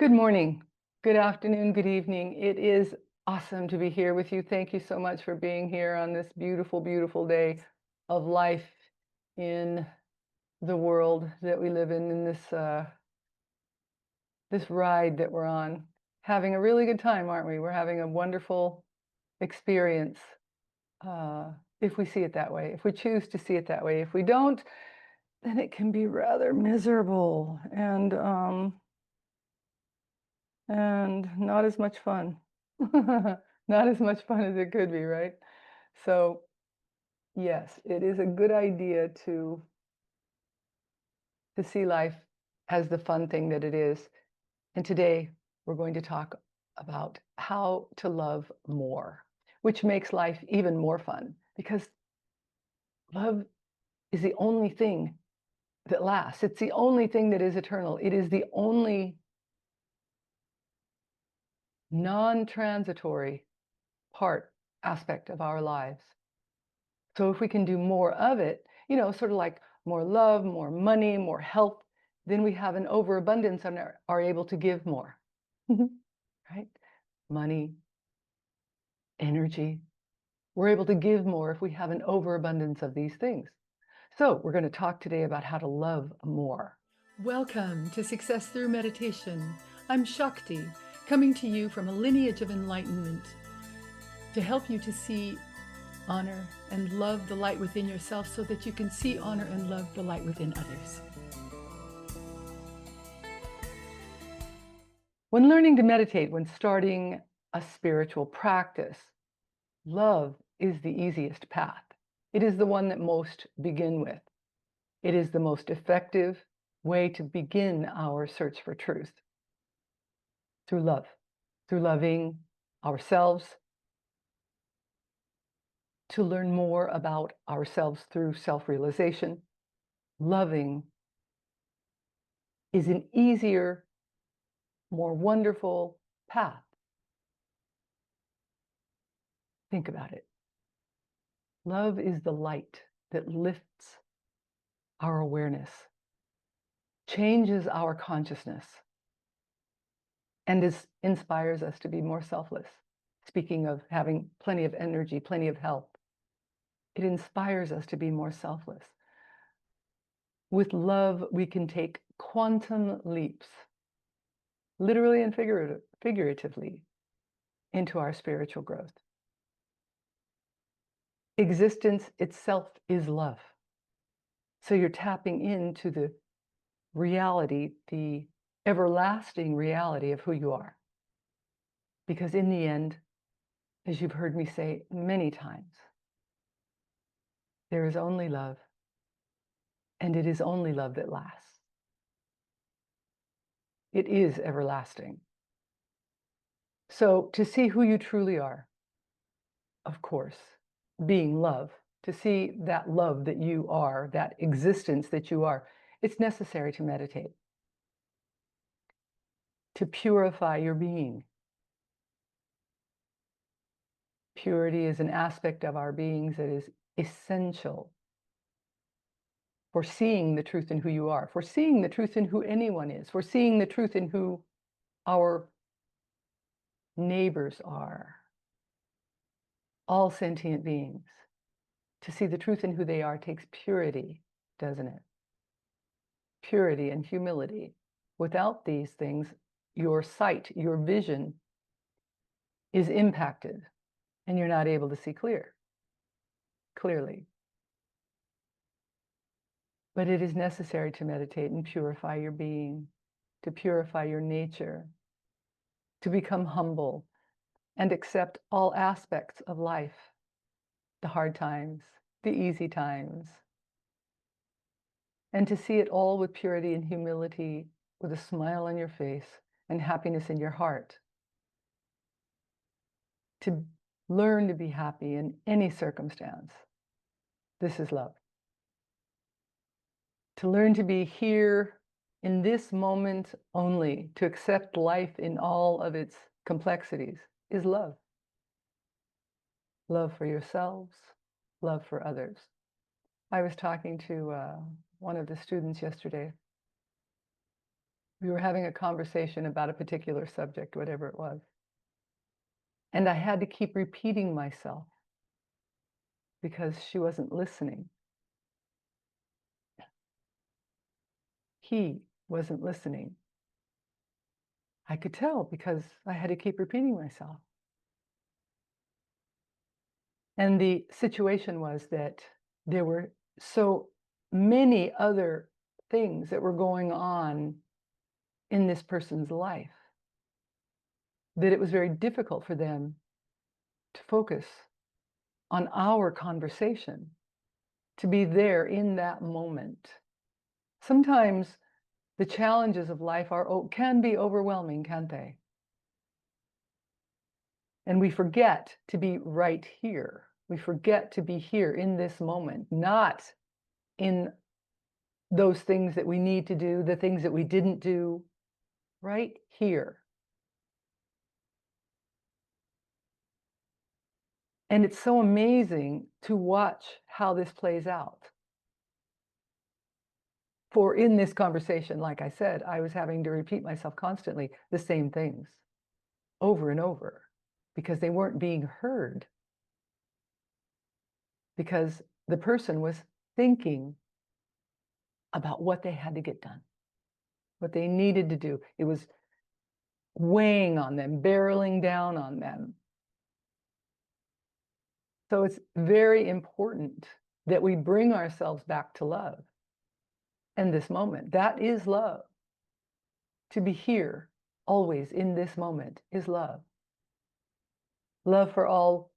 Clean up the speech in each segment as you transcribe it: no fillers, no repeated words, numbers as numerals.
Good morning, good afternoon, good evening. It is awesome to be here with you. Thank you so much for being here on this beautiful, beautiful day of life in the world that we live in this ride that we're on. Having a really good time, aren't we? We're having a wonderful experience if we see it that way, if we choose to see it that way. If we don't, then it can be rather miserable and not as much fun. Not as much fun as it could be, right? So, yes, it is a good idea to see life as the fun thing that it is. And today we're going to talk about how to love more, which makes life even more fun because love is the only thing that lasts. It's the only thing that is eternal. It is the only non-transitory aspect of our lives. So if we can do more of it, sort of like more love, more money, more health, then we have an overabundance and are able to give more, right? Money, energy. We're able to give more if we have an overabundance of these things. So we're going to talk today about how to love more. Welcome to Success Through Meditation. I'm Shaktji, coming to you from a lineage of enlightenment to help you to see, honor, and love the light within yourself so that you can see, honor, and love the light within others. When learning to meditate, when starting a spiritual practice, love is the easiest path. It is the one that most begin with. It is the most effective way to begin our search for truth. Through love, through loving ourselves, to learn more about ourselves through self-realization. Loving is an easier, more wonderful path. Think about it. Love is the light that lifts our awareness, changes our consciousness, and inspires us to be more selfless. Speaking of having plenty of energy, plenty of health, it inspires us to be more selfless. With love, we can take quantum leaps, literally and figuratively, into our spiritual growth. Existence itself is love. So you're tapping into the reality, the everlasting reality of who you are. Because in the end, as you've heard me say many times, there is only love, and it is only love that lasts. It is everlasting. So to see who you truly are, of course, being love, to see that love that you are, that existence that you are, it's necessary to meditate, to purify your being. Purity is an aspect of our beings that is essential for seeing the truth in who you are, for seeing the truth in who anyone is, for seeing the truth in who our neighbors are, all sentient beings. To see the truth in who they are takes purity, doesn't it? Purity and humility. Without these things, your sight, your vision is impacted and you're not able to see clearly. But it is necessary to meditate and purify your being, to purify your nature, to become humble and accept all aspects of life, the hard times, the easy times, and to see it all with purity and humility, with a smile on your face and happiness in your heart. To learn to be happy in any circumstance. This is love. To learn to be here in this moment only, to accept life in all of its complexities, is love. Love for yourselves, love for others. I was talking to one of the students yesterday, We were having a conversation about a particular subject, whatever it was. And I had to keep repeating myself because she wasn't listening. He wasn't listening. I could tell because I had to keep repeating myself. And the situation was that there were so many other things that were going on in this person's life that it was very difficult for them to focus on our conversation, to be there in that moment. Sometimes the challenges of life can be overwhelming, can't they? And we forget to be right here. We forget to be here in this moment, not in those things that we need to do, the things that we didn't do, right here. And it's so amazing to watch how this plays out. For in this conversation, like I said, I was having to repeat myself constantly the same things over and over because they weren't being heard. Because the person was thinking about what they had to get done, what they needed to do. It was weighing on them, barreling down on them. So it's very important that we bring ourselves back to love and this moment. That is love. To be here, always in this moment, is love. Love for all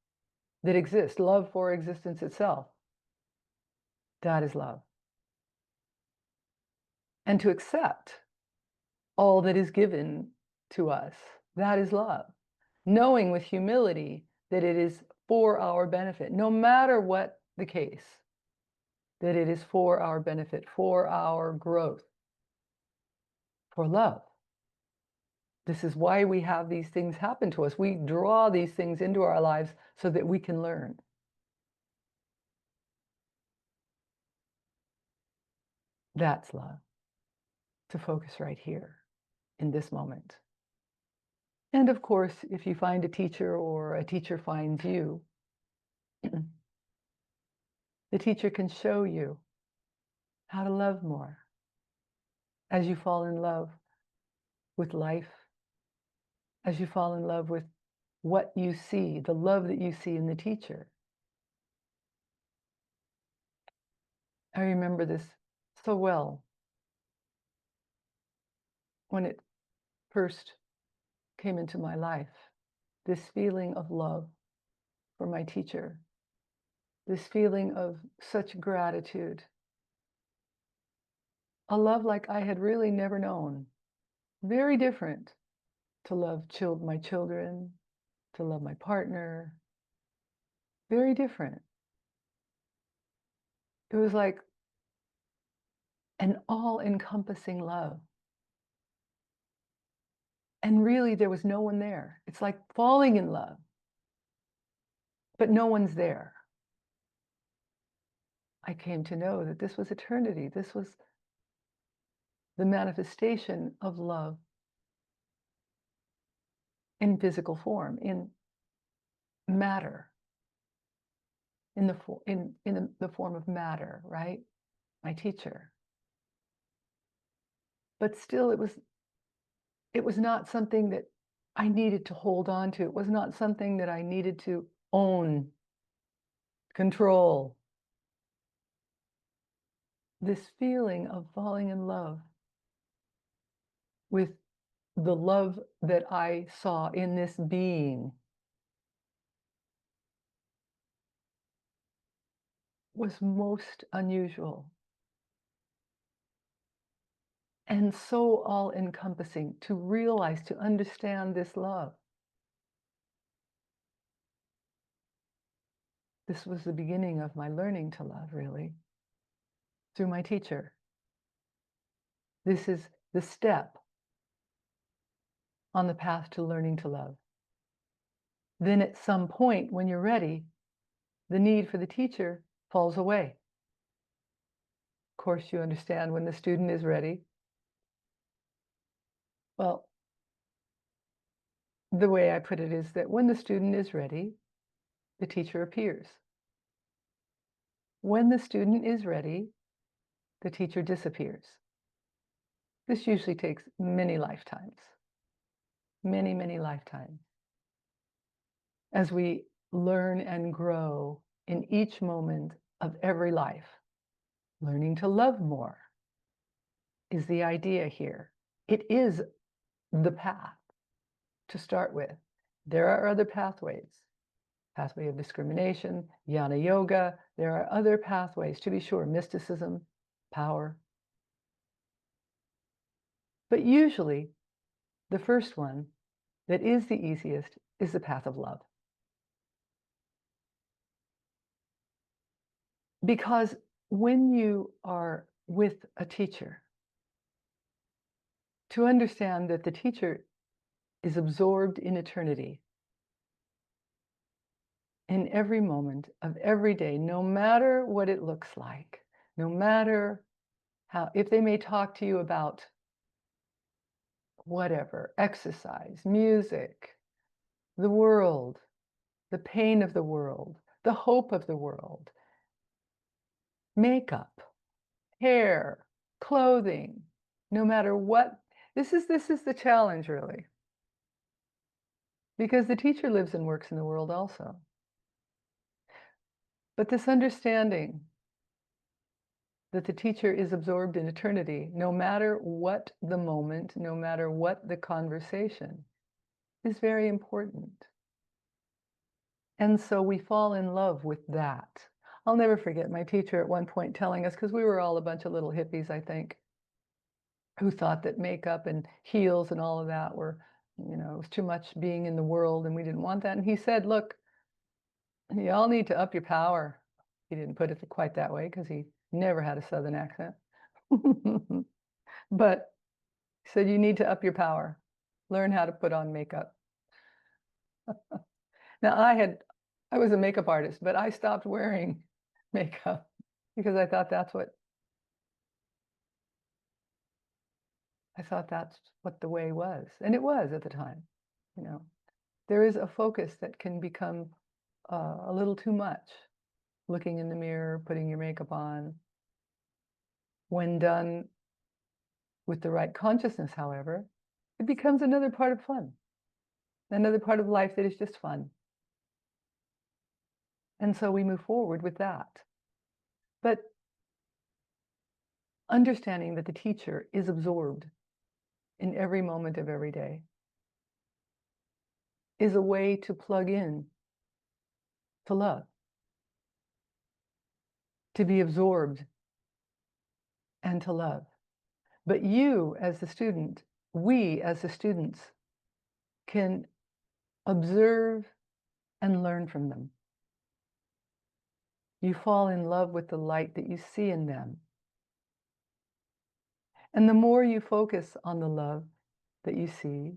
that exists, love for existence itself. That is love. And to accept all that is given to us, that is love. Knowing with humility that it is for our benefit, no matter what the case, that it is for our benefit, for our growth, for love. This is why we have these things happen to us. We draw these things into our lives so that we can learn. That's love. To focus right here in this moment. And of course, if you find a teacher or a teacher finds you, the teacher can show you how to love more as you fall in love with life, as you fall in love with what you see, the love that you see in the teacher. I remember this so well when it first came into my life, this feeling of love for my teacher, this feeling of such gratitude, a love like I had really never known, very different to love my children, to love my partner, very different. It was like an all-encompassing love. And really, there was no one there. It's like falling in love, but no one's there. I came to know that this was eternity. This was the manifestation of love in physical form, in matter, in the form of matter, right? My teacher. But still, it was not something that I needed to hold on to. It was not something that I needed to own, control. This feeling of falling in love with the love that I saw in this being was most unusual and so all-encompassing. To realize, to understand this love. This was the beginning of my learning to love, really, through my teacher. This is the step on the path to learning to love. Then at some point, when you're ready, the need for the teacher falls away. Of course, you understand when the student is ready. Well, the way I put it is that when the student is ready, the teacher appears. When the student is ready, the teacher disappears. This usually takes many lifetimes, many lifetimes. As we learn and grow in each moment of every life, learning to love more is the idea here. It is the path to start with. There are other pathways. Pathway of discrimination, jnana yoga. There are other pathways, to be sure, mysticism, power. But usually, the first one that is the easiest is the path of love. Because when you are with a teacher, to understand that the teacher is absorbed in eternity, in every moment of every day, no matter what it looks like, no matter how, if they may talk to you about whatever, exercise, music, the world, the pain of the world, the hope of the world, makeup, hair, clothing, no matter what. This is the challenge, really. Because the teacher lives and works in the world also. But this understanding that the teacher is absorbed in eternity, no matter what the moment, no matter what the conversation, is very important. And so we fall in love with that. I'll never forget my teacher at one point telling us, because we were all a bunch of little hippies, I think, who thought that makeup and heels and all of that were, it was too much being in the world and we didn't want that. And he said, look, you all need to up your power. He didn't put it quite that way because he never had a Southern accent. But he said, you need to up your power. Learn how to put on makeup. Now, I was a makeup artist, but I stopped wearing makeup because I thought that's what the way was. And it was at the time. There is a focus that can become a little too much. Looking in the mirror, putting your makeup on. When done with the right consciousness, however, it becomes another part of fun. Another part of life that is just fun. And so we move forward with that. But understanding that the teacher is absorbed in every moment of every day is a way to plug in to love, to be absorbed and to love. But you as the student, we as the students can observe and learn from them. You fall in love with the light that you see in them. And the more you focus on the love that you see,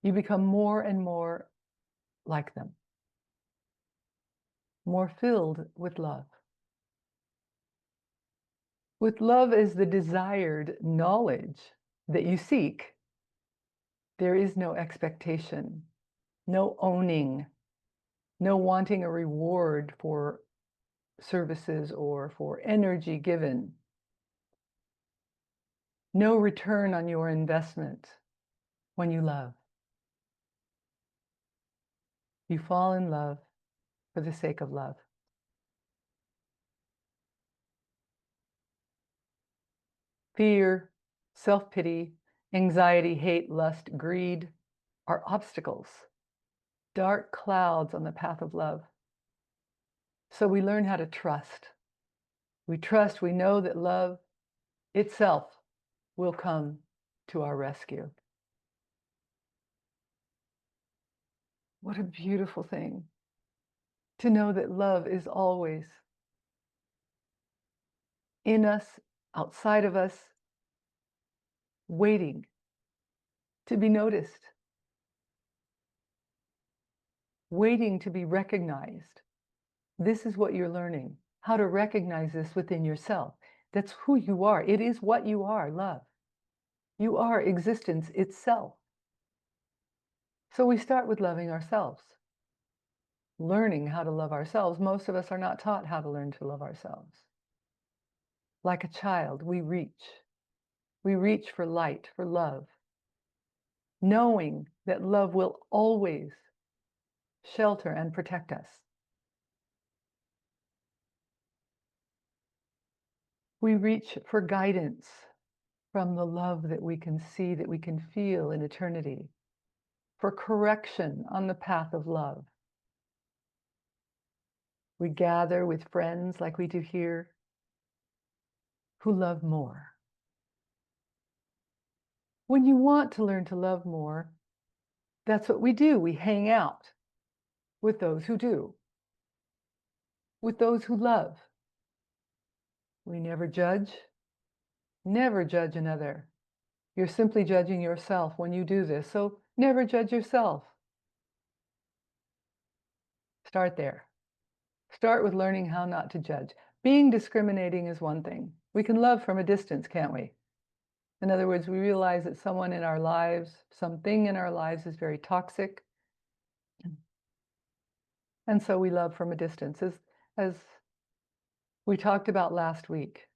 you become more and more like them, more filled with love. With love as the desired knowledge that you seek, there is no expectation, no owning, no wanting a reward for services or for energy given, no return on your investment when you love. You fall in love for the sake of love. Fear, self-pity, anxiety, hate, lust, greed are obstacles, dark clouds on the path of love. So we learn how to trust. We trust, we know that love itself will come to our rescue. What a beautiful thing to know that love is always in us, outside of us, waiting to be noticed, waiting to be recognized. This is what you're learning, how to recognize this within yourself. That's who you are. It is what you are, love. You are existence itself. So we start with loving ourselves, learning how to love ourselves. Most of us are not taught how to learn to love ourselves. Like a child, we reach. We reach for light, for love, knowing that love will always shelter and protect us. We reach for guidance from the love that we can see, that we can feel in eternity, for correction on the path of love. We gather with friends like we do here who love more. When you want to learn to love more, that's what we do. We hang out with those who do, with those who love. We never judge another. You're simply judging yourself when you do this, so never judge yourself. Start there. Start with learning how not to judge. Being discriminating is one thing. We can love from a distance, can't we? In other words, we realize that someone in our lives, something in our lives is very toxic. And so we love from a distance. As we talked about last week,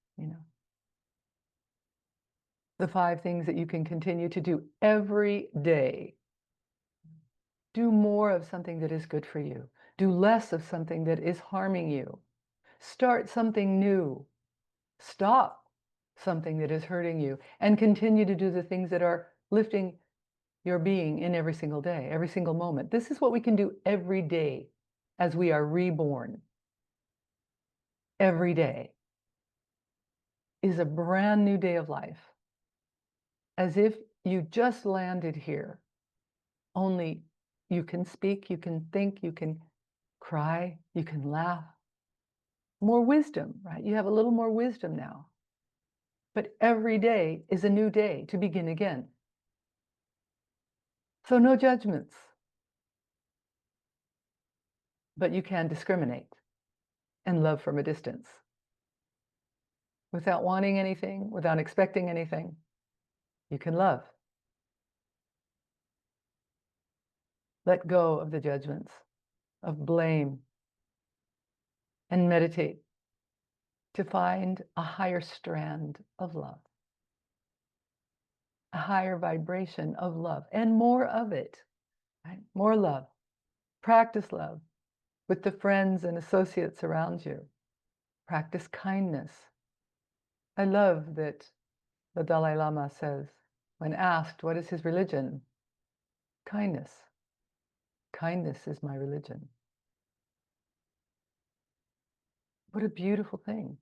the 5 things that you can continue to do every day. Do more of something that is good for you. Do less of something that is harming you. Start something new. Stop something that is hurting you, and continue to do the things that are lifting your being in every single day, every single moment. This is what we can do every day as we are reborn. Every day is a brand new day of life, as if you just landed here. Only you can speak, you can think, you can cry, you can laugh. More wisdom, right? You have a little more wisdom now. But every day is a new day to begin again. So no judgments. But you can discriminate and love from a distance. Without wanting anything, without expecting anything, you can love. Let go of the judgments, of blame, and meditate to find a higher strand of love, a higher vibration of love, and more of it, right? More love. Practice love with the friends and associates around you. Practice kindness. I love that the Dalai Lama says, when asked what is his religion, kindness. Kindness is my religion. What a beautiful thing.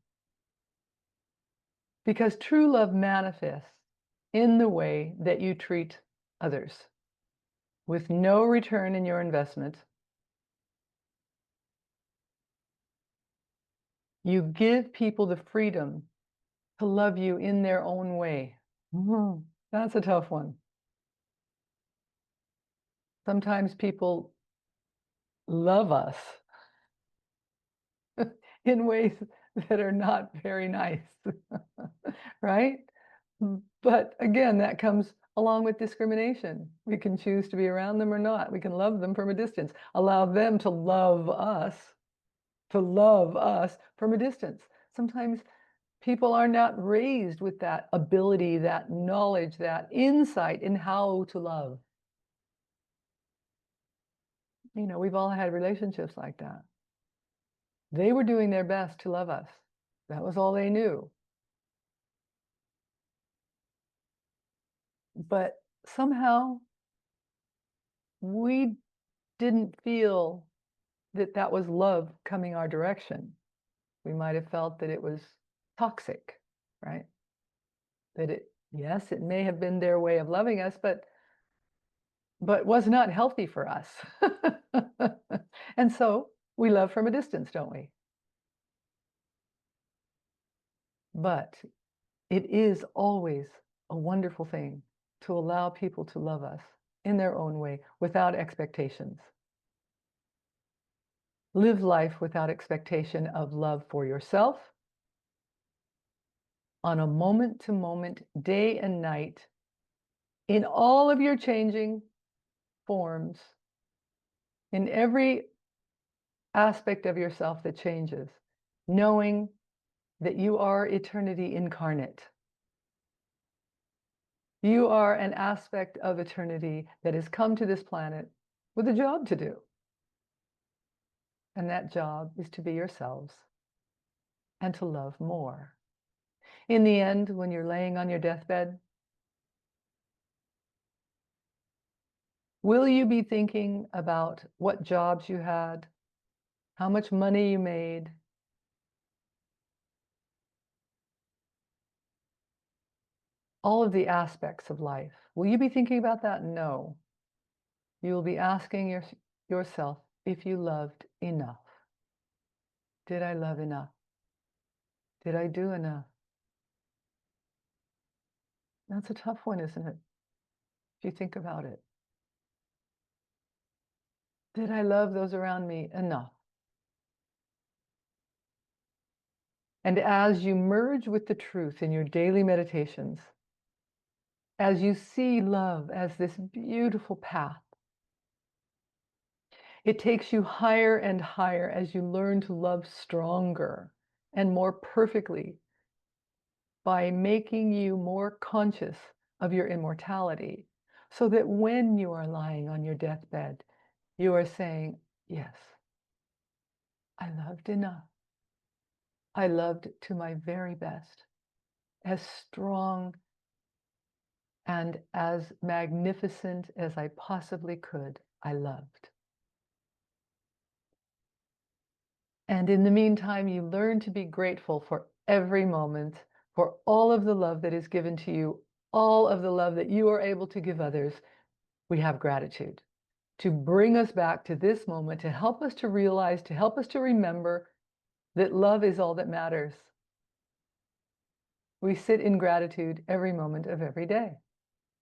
Because true love manifests in the way that you treat others, with no return in your investment. You give people the freedom to love you in their own way. That's a tough one. Sometimes people love us in ways that are not very nice, right? But again, that comes along with discrimination. We can choose to be around them or not. We can love them from a distance, allow them to love us from a distance. Sometimes people are not raised with that ability, that knowledge, that insight in how to love. We've all had relationships like that. They were doing their best to love us. That was all they knew. But somehow we didn't feel that that was love coming our direction. We might have felt that it was toxic, right? That yes, it may have been their way of loving us, but was not healthy for us. And so we love from a distance, don't we? But it is always a wonderful thing to allow people to love us in their own way, without expectations. Live life without expectation of love for yourself, on a moment-to-moment, day and night in all of your changing forms, in every aspect of yourself that changes, knowing that you are eternity incarnate. You are an aspect of eternity that has come to this planet with a job to do. And that job is to be yourselves and to love more. In the end, when you're laying on your deathbed, will you be thinking about what jobs you had, how much money you made, all of the aspects of life? Will you be thinking about that? No. You will be asking yourself if you loved enough. Did I love enough? Did I do enough? That's a tough one, isn't it? If you think about it. Did I love those around me enough? And as you merge with the truth in your daily meditations, as you see love as this beautiful path, it takes you higher and higher as you learn to love stronger and more perfectly by making you more conscious of your immortality, so that when you are lying on your deathbed, you are saying, yes, I loved enough. I loved to my very best, as strong and as magnificent as I possibly could. I loved. And in the meantime, you learn to be grateful for every moment, for all of the love that is given to you, all of the love that you are able to give others. We have gratitude to bring us back to this moment, to help us to realize, to help us to remember that love is all that matters. We sit in gratitude every moment of every day.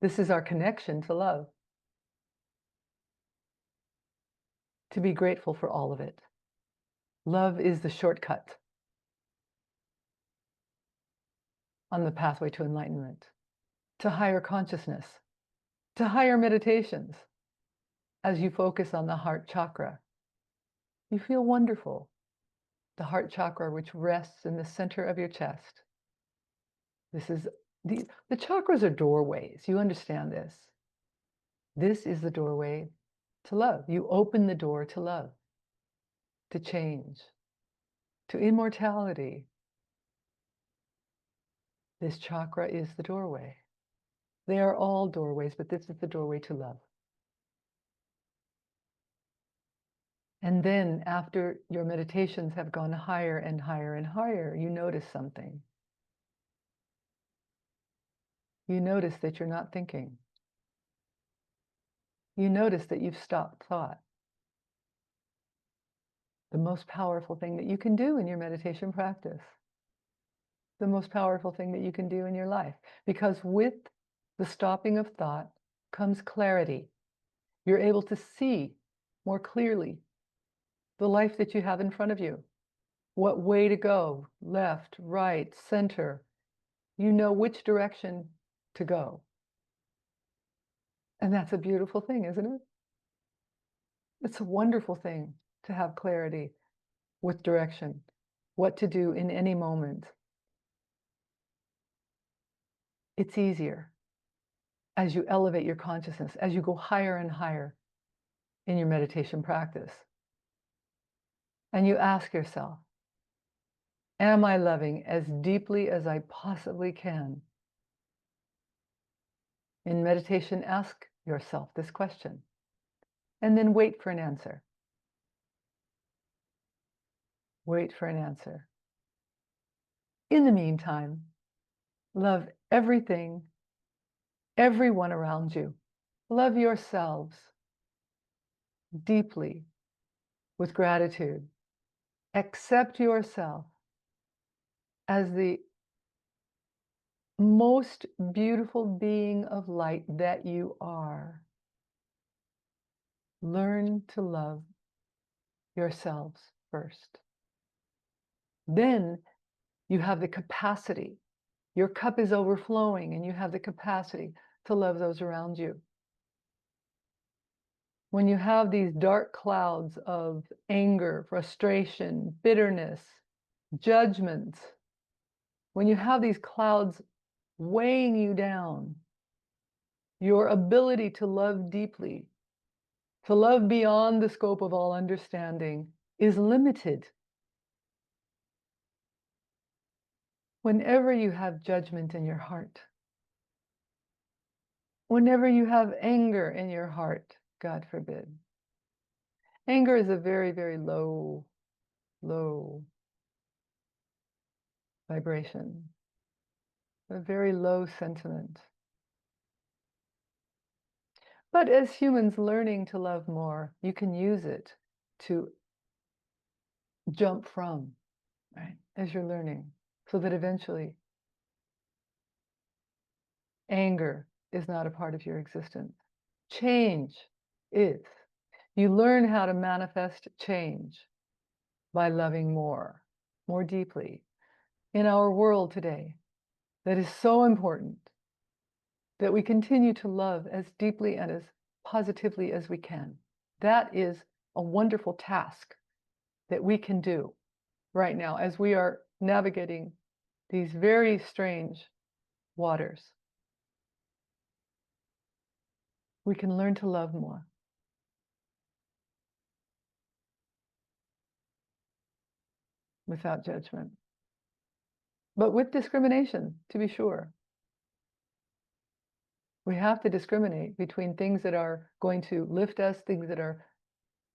This is our connection to love. To be grateful for all of it. Love is the shortcut on the pathway to enlightenment, to higher consciousness, to higher meditations. As you focus on the heart chakra, you feel wonderful. The heart chakra, which rests in the center of your chest. This is the chakras are doorways. You understand this. This is the doorway to love. You open the door to love, to change, to immortality. This chakra is the doorway. They are all doorways, but this is the doorway to love. And then after your meditations have gone higher and higher and higher, you notice something. You notice that you're not thinking. You notice that you've stopped thought. The most powerful thing that you can do in your meditation practice. The most powerful thing that you can do in your life. Because with the stopping of thought comes clarity. You're able to see more clearly the life that you have in front of you. What way to go, left, right, center. You know which direction to go. And that's a beautiful thing, isn't it? It's a wonderful thing to have clarity with direction, what to do in any moment. It's easier as you elevate your consciousness, as you go higher and higher in your meditation practice. And you ask yourself, am I loving as deeply as I possibly can? In meditation, ask yourself this question, and then wait for an answer. Wait for an answer. In the meantime, love everything, everyone around you. Love yourselves deeply with gratitude. Accept yourself as the most beautiful being of light that you are. Learn to love yourselves first. Then you have the capacity. Your cup is overflowing and you have the capacity to love those around you. When you have these dark clouds of anger, frustration, bitterness, judgment, when you have these clouds weighing you down, your ability to love deeply, to love beyond the scope of all understanding, is limited. Whenever you have judgment in your heart, whenever you have anger in your heart, God forbid. Anger is a very, very low vibration, a very low sentiment. But as humans learning to love more, you can use it to jump from, right, as you're learning, so that eventually anger is not a part of your existence. Change is. You learn how to manifest change by loving more deeply. In our world today, that is so important that we continue to love as deeply and as positively as we can. That is a wonderful task that we can do right now as we are navigating these very strange waters. We can learn to love more. Without judgment. But with discrimination, to be sure. We have to discriminate between things that are going to lift us, things that are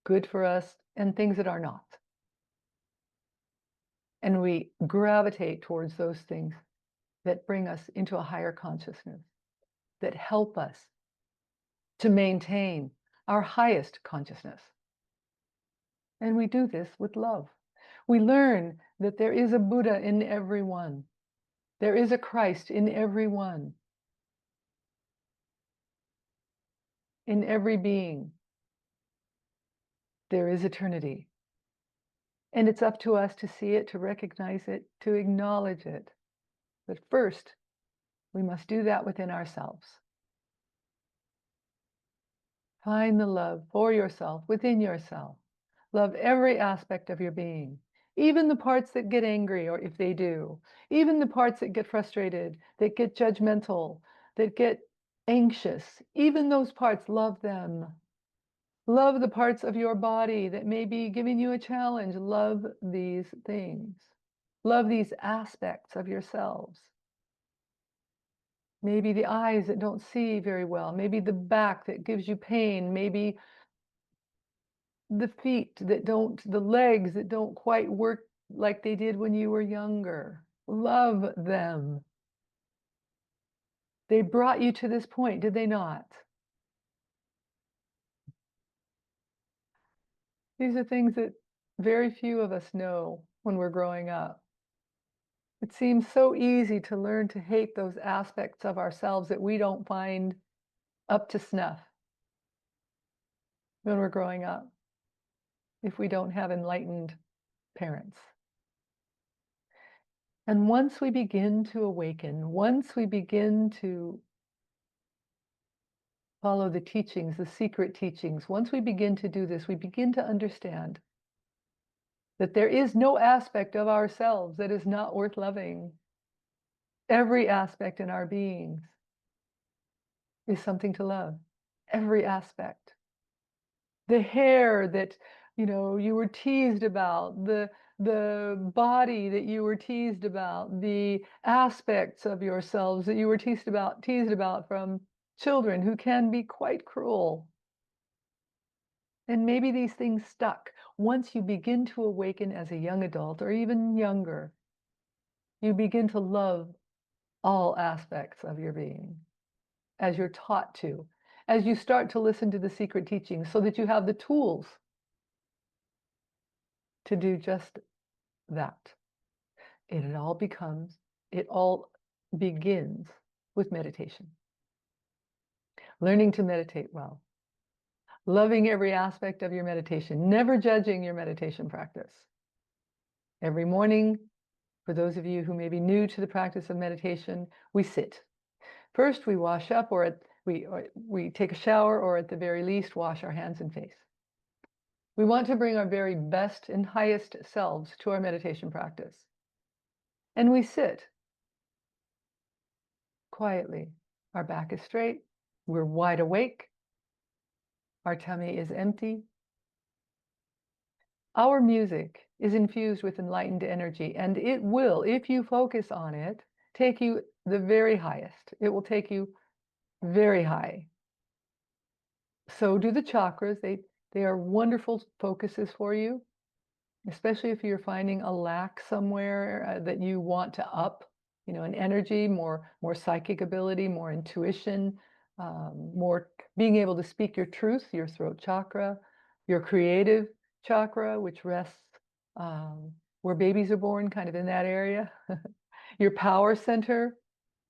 good for us, and things that are not. And we gravitate towards those things that bring us into a higher consciousness, that help us to maintain our highest consciousness. And we do this with love. We learn that there is a Buddha in everyone. There is a Christ in everyone. In every being. There is eternity. And it's up to us to see it, to recognize it, to acknowledge it. But first, we must do that within ourselves. Find the love for yourself, within yourself. Love every aspect of your being, even the parts that get angry, or if they do, even the parts that get frustrated, that get judgmental, that get anxious, even those parts, love them. Love the parts of your body that may be giving you a challenge. Love these things. Love these aspects of yourselves. Maybe the eyes that don't see very well. Maybe the back that gives you pain. Maybe the feet that don't, the legs that don't quite work like they did when you were younger. Love them. They brought you to this point, did they not? These are things that very few of us know when we're growing up. It seems so easy to learn to hate those aspects of ourselves that we don't find up to snuff when we're growing up, if we don't have enlightened parents. And once we begin to awaken, once we begin to follow the teachings, the secret teachings, once we begin to do this, we begin to understand that there is no aspect of ourselves that is not worth loving. Every aspect in our beings is something to love. Every aspect. The hair that, you were teased about, the body that you were teased about, the aspects of yourselves that you were teased about from children who can be quite cruel. And maybe these things stuck. Once you begin to awaken as a young adult or even younger, you begin to love all aspects of your being as you're taught to, as you start to listen to the secret teachings so that you have the tools to do just that. It all begins with meditation. Learning to meditate well. Loving every aspect of your meditation, never judging your meditation practice. Every morning, for those of you who may be new to the practice of meditation, we sit. First, we wash up, or we take a shower, or at the very least, wash our hands and face. We want to bring our very best and highest selves to our meditation practice. And we sit quietly. Our back is straight. We're wide awake. Our tummy is empty. Our music is infused with enlightened energy, and it will, if you focus on it, take you the very highest. It will take you very high. So do the chakras. They are wonderful focuses for you, especially if you're finding a lack somewhere that you want to up, in energy, more psychic ability, more intuition, more being able to speak your truth, your throat chakra, your creative chakra, which rests where babies are born, kind of in that area, your power center,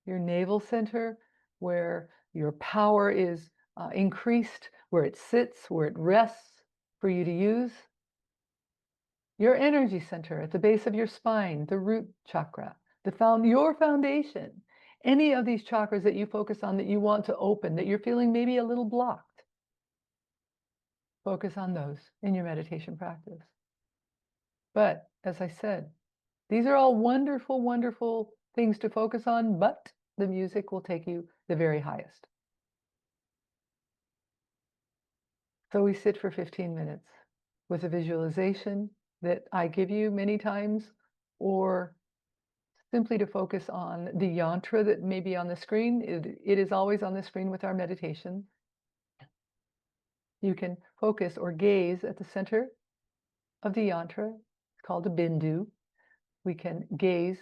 your navel center, where your power is increased, where it sits, where it rests for you to use. Your energy center at the base of your spine, the root chakra, your foundation, any of these chakras that you focus on that you want to open, that you're feeling maybe a little blocked. Focus on those in your meditation practice. But as I said, these are all wonderful, wonderful things to focus on, but the music will take you the very highest. So we sit for 15 minutes with a visualization that I give you many times, or simply to focus on the yantra that may be on the screen. It is always on the screen with our meditation. You can focus or gaze at the center of the yantra. It's called a bindu. We can gaze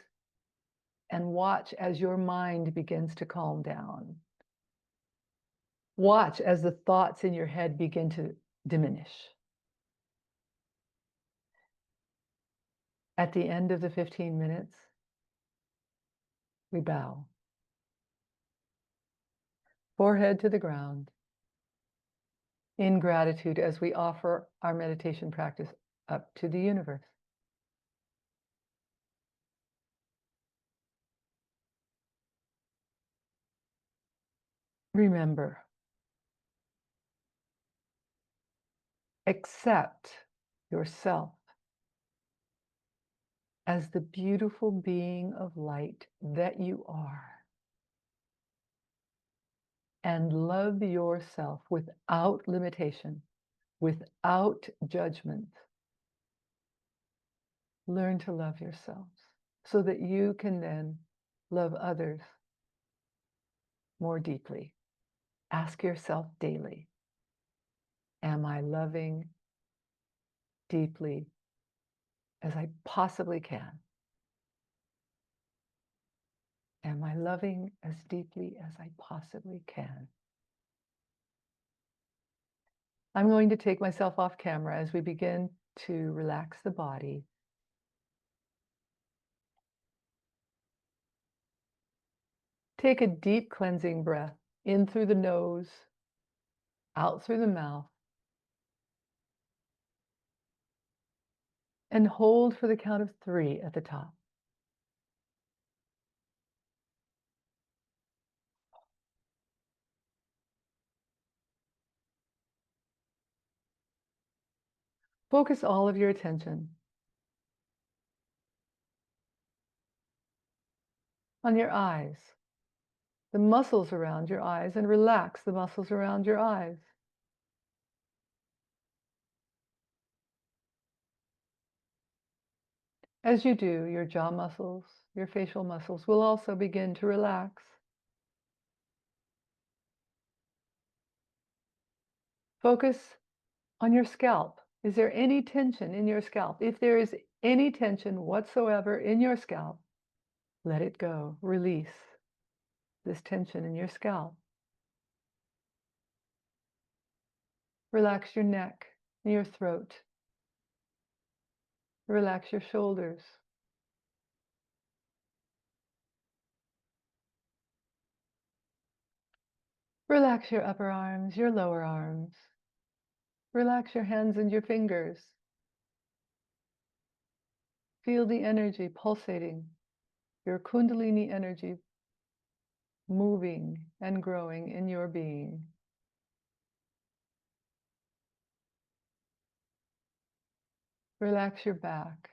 and watch as your mind begins to calm down. Watch as the thoughts in your head begin to diminish. At the end of the 15 minutes, we bow. Forehead to the ground, in gratitude as we offer our meditation practice up to the universe. Remember, accept yourself as the beautiful being of light that you are, and love yourself without limitation, without judgment. Learn to love yourselves so that you can then love others more deeply. Ask yourself daily, am I loving deeply as I possibly can? Am I loving as deeply as I possibly can? I'm going to take myself off camera as we begin to relax the body. Take a deep cleansing breath in through the nose, out through the mouth, and hold for the count of 3 at the top. Focus all of your attention on your eyes, the muscles around your eyes, and relax the muscles around your eyes. As you do, your jaw muscles, your facial muscles will also begin to relax. Focus on your scalp. Is there any tension in your scalp? If there is any tension whatsoever in your scalp, let it go. Release this tension in your scalp. Relax your neck and your throat. Relax your shoulders. Relax your upper arms, your lower arms. Relax your hands and your fingers. Feel the energy pulsating, your kundalini energy moving and growing in your being. Relax your back.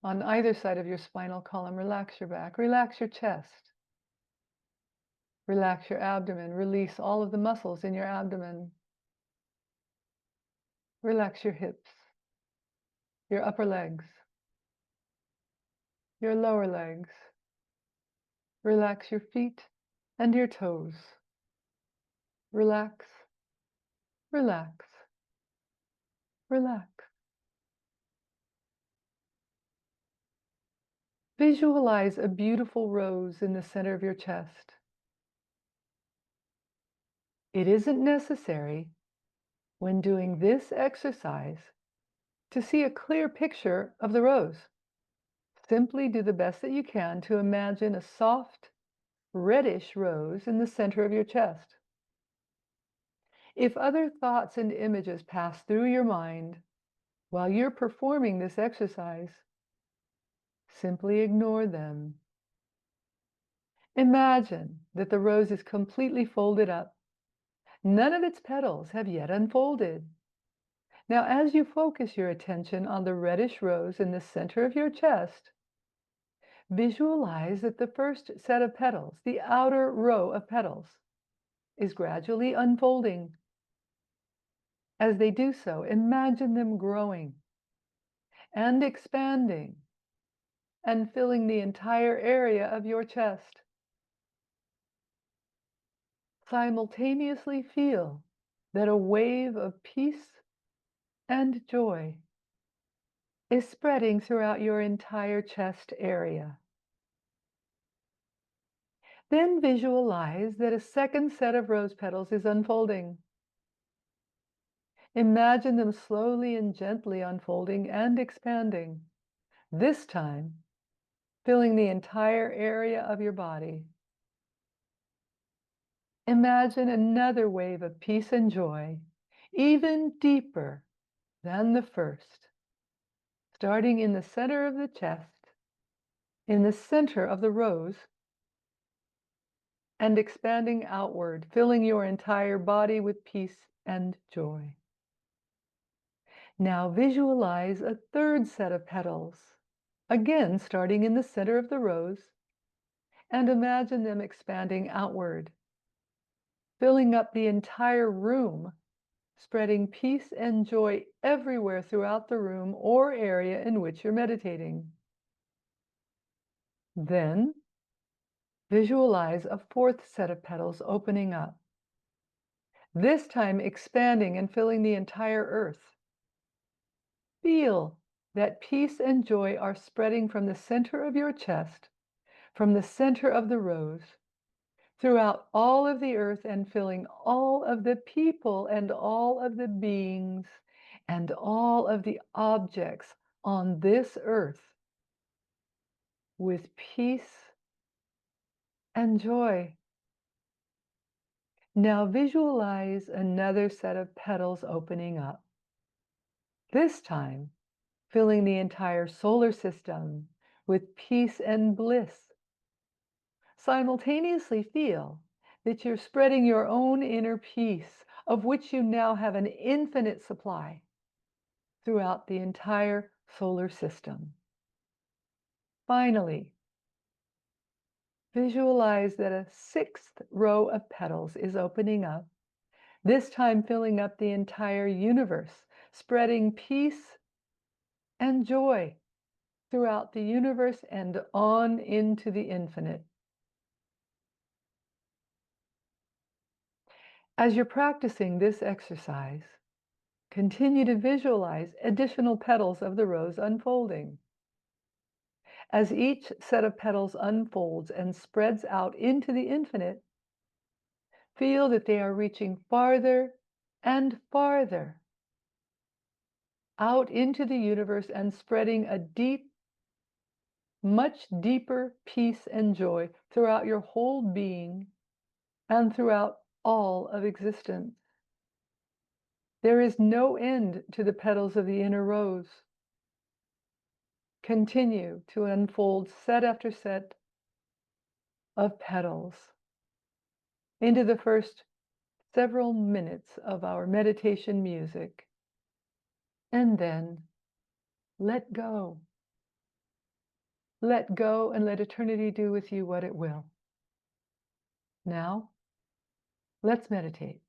On either side of your spinal column, relax your back. Relax your chest. Relax your abdomen. Release all of the muscles in your abdomen. Relax your hips, your upper legs, your lower legs. Relax your feet and your toes. Relax, relax, relax. Visualize a beautiful rose in the center of your chest. It isn't necessary when doing this exercise to see a clear picture of the rose. Simply do the best that you can to imagine a soft, reddish rose in the center of your chest. If other thoughts and images pass through your mind while you're performing this exercise, simply ignore them. Imagine that the rose is completely folded up. None of its petals have yet unfolded. Now, as you focus your attention on the reddish rose in the center of your chest, visualize that the first set of petals, the outer row of petals, is gradually unfolding. As they do so, imagine them growing and expanding and filling the entire area of your chest. Simultaneously feel that a wave of peace and joy is spreading throughout your entire chest area. Then visualize that a second set of rose petals is unfolding. Imagine them slowly and gently unfolding and expanding, this time filling the entire area of your body. Imagine another wave of peace and joy, even deeper than the first, starting in the center of the chest, in the center of the rose, and expanding outward, filling your entire body with peace and joy. Now visualize a third set of petals, again starting in the center of the rose, and imagine them expanding outward, filling up the entire room, spreading peace and joy everywhere throughout the room or area in which you're meditating. Then visualize a fourth set of petals opening up, this time expanding and filling the entire earth. Feel that peace and joy are spreading from the center of your chest, from the center of the rose, throughout all of the earth and filling all of the people and all of the beings and all of the objects on this earth with peace and joy. Now visualize another set of petals opening up, this time filling the entire solar system with peace and bliss. Simultaneously feel that you're spreading your own inner peace, of which you now have an infinite supply, throughout the entire solar system. Finally, visualize that a sixth row of petals is opening up, this time filling up the entire universe, spreading peace and joy throughout the universe and on into the infinite. As you're practicing this exercise, continue to visualize additional petals of the rose unfolding. As each set of petals unfolds and spreads out into the infinite, feel that they are reaching farther and farther out into the universe and spreading a deep, much deeper peace and joy throughout your whole being and throughout all of existence. There is no end to the petals of the inner rose. Continue to unfold set after set of petals into the first several minutes of our meditation music, and then let go. Let go and let eternity do with you what it will. Now, let's meditate.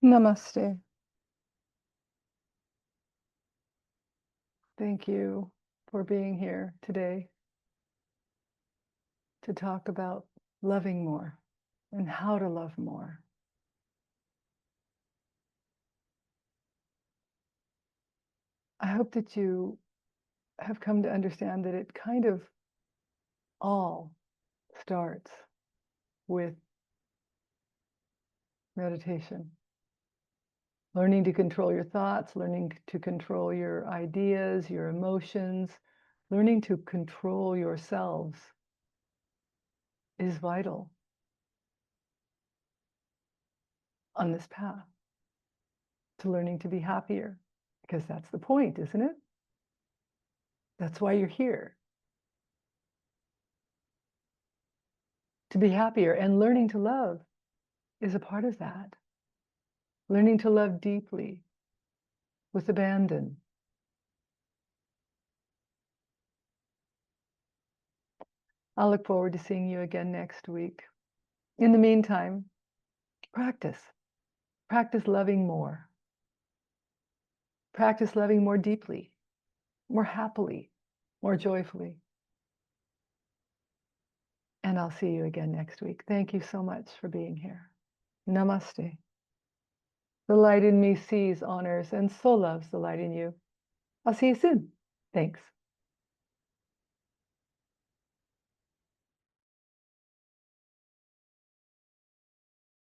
Namaste. Thank you for being here today to talk about loving more and how to love more. I hope that you have come to understand that it kind of all starts with meditation. Learning to control your thoughts, learning to control your ideas, your emotions, learning to control yourselves is vital on this path to learning to be happier, because that's the point, isn't it? That's why you're here. To be happier, and learning to love is a part of that. Learning to love deeply with abandon. I'll look forward to seeing you again next week. In the meantime, practice. Practice loving more. Practice loving more deeply, more happily, more joyfully. And I'll see you again next week. Thank you so much for being here. Namaste. The light in me sees, honors, and so loves the light in you. I'll see you soon. Thanks.